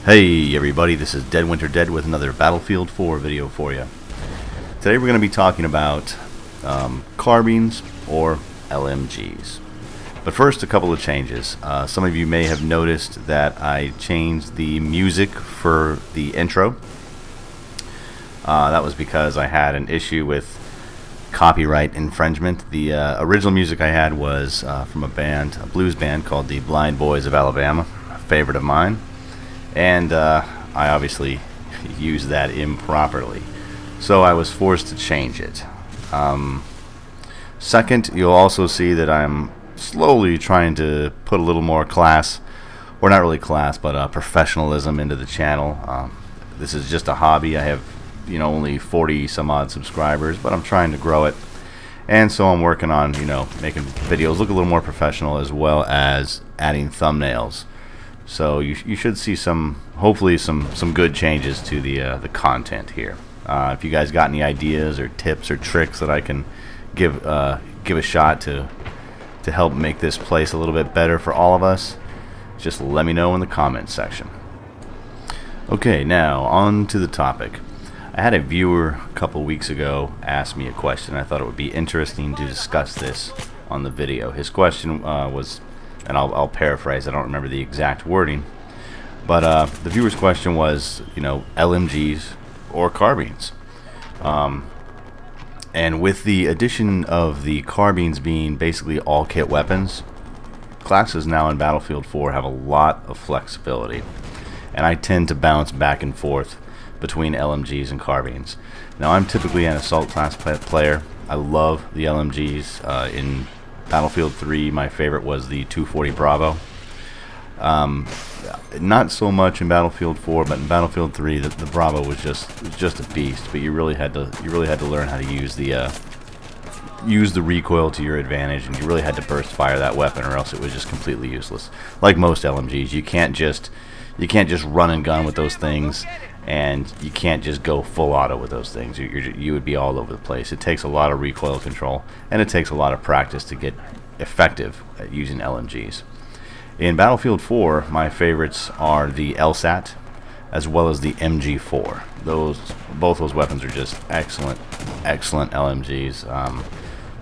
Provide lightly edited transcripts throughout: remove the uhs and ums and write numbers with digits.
Hey everybody, this is Dead Winter Dead with another Battlefield 4 video for you. Today we're going to be talking about carbines or LMGs. But first, a couple of changes. Some of you may have noticed that I changed the music for the intro. That was because I had an issue with copyright infringement. The original music I had was from a blues band called the Blind Boys of Alabama, a favorite of mine. And I obviously used that improperly, so I was forced to change it. Second, you'll also see that I'm slowly trying to put a little more class, or not really class, but professionalism into the channel. This is just a hobby. I have, only 40 some odd subscribers, but I'm trying to grow it, and so I'm working on, making videos look a little more professional, as well as adding thumbnails. So you should see hopefully some good changes to the content here. If you guys got any ideas or tips or tricks that I can give a shot to help make this place a little bit better for all of us, just let me know in the comments section. Okay, now on to the topic. I had a viewer a couple weeks ago ask me a question. I thought it would be interesting to discuss this on the video. His question was, and I'll paraphrase, I don't remember the exact wording, but the viewer's question was, LMGs or carbines. And with the addition of the carbines being basically all kit weapons, classes now in Battlefield 4 have a lot of flexibility, and I tend to bounce back and forth between LMGs and carbines. Now, I'm typically an assault class player. I love the LMGs. In Battlefield 3, my favorite was the 240 Bravo. Not so much in Battlefield 4, but in Battlefield 3, the Bravo was just a beast. But you really had to learn how to use the recoil to your advantage, and you really had to burst fire that weapon, or else it was just completely useless. Like most LMGs, you can't just run and gun with those things, and you can't just go full auto with those things. You would be all over the place. It takes a lot of recoil control, and it takes a lot of practice to get effective at using LMGs. In Battlefield 4, my favorites are the LSAT as well as the MG4. Both those weapons are just excellent LMGs.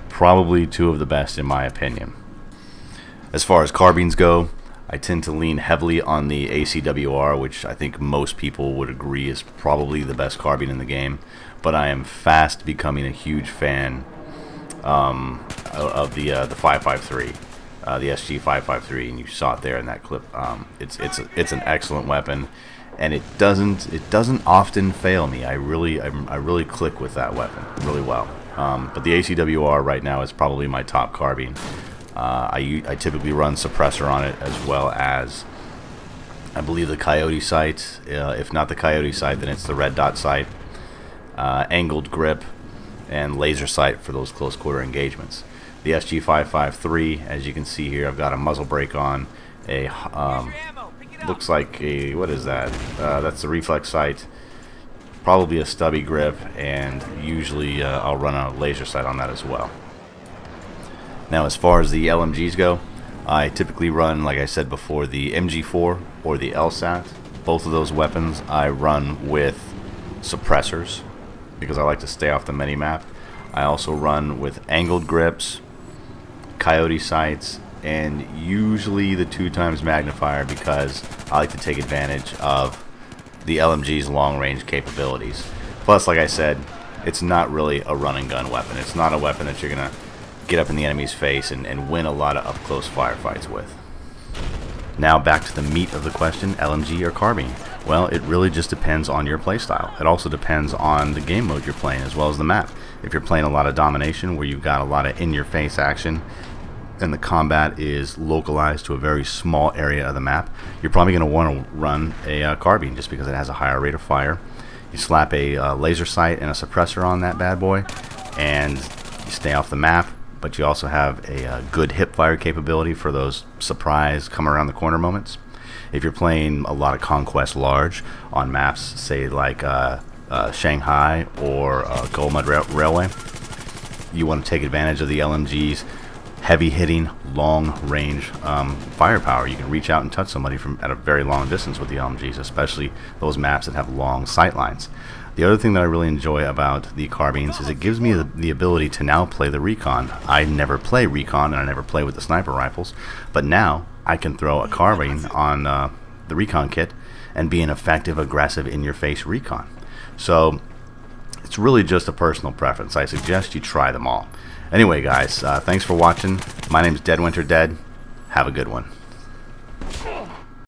Probably two of the best in my opinion. As far as carbines go, I tend to lean heavily on the ACWR, which I think most people would agree is probably the best carbine in the game. But I am fast becoming a huge fan of the 553, the SG 553, and you saw it there in that clip. It's an excellent weapon, and it doesn't often fail me. I really click with that weapon really well. But the ACWR right now is probably my top carbine. I typically run suppressor on it, as well as, I believe, the coyote sight. If not the coyote sight, then it's the red dot sight, angled grip, and laser sight for those close quarter engagements. The SG 553, as you can see here, I've got a muzzle brake on, looks like a, what is that? That's the reflex sight, probably a stubby grip, and usually I'll run a laser sight on that as well. Now, as far as the LMGs go, I typically run, like I said before, the MG4 or the LSAT. Both of those weapons I run with suppressors because I like to stay off the mini-map. I also run with angled grips, coyote sights, and usually the 2x magnifier, because I like to take advantage of the LMG's long-range capabilities. Plus, like I said, it's not really a run-and-gun weapon. It's not a weapon that you're going to get up in the enemy's face and win a lot of up-close firefights with. Now back to the meat of the question, LMG or carbine. Well, it really just depends on your playstyle. It also depends on the game mode you're playing, as well as the map. If you're playing a lot of domination, where you've got a lot of in-your-face action, and the combat is localized to a very small area of the map, you're probably going to want to run a carbine, just because it has a higher rate of fire. You slap a laser sight and a suppressor on that bad boy, and you stay off the map, but you also have a good hip fire capability for those surprise come around the corner moments. If you're playing a lot of Conquest Large on maps, say like Shanghai or Gold Mud Railway, you want to take advantage of the LMG's heavy-hitting, long-range firepower. You can reach out and touch somebody from at a very long distance with the LMGs, especially those maps that have long sight lines. The other thing that I really enjoy about the carbines is it gives me the ability to now play the recon. I never play recon and I never play with the sniper rifles, but now I can throw a carbine on the recon kit and be an effective, aggressive, in-your-face recon. So it's really just a personal preference. I suggest you try them all. Anyway, guys, thanks for watching. My name's Dead Winter Dead. Have a good one.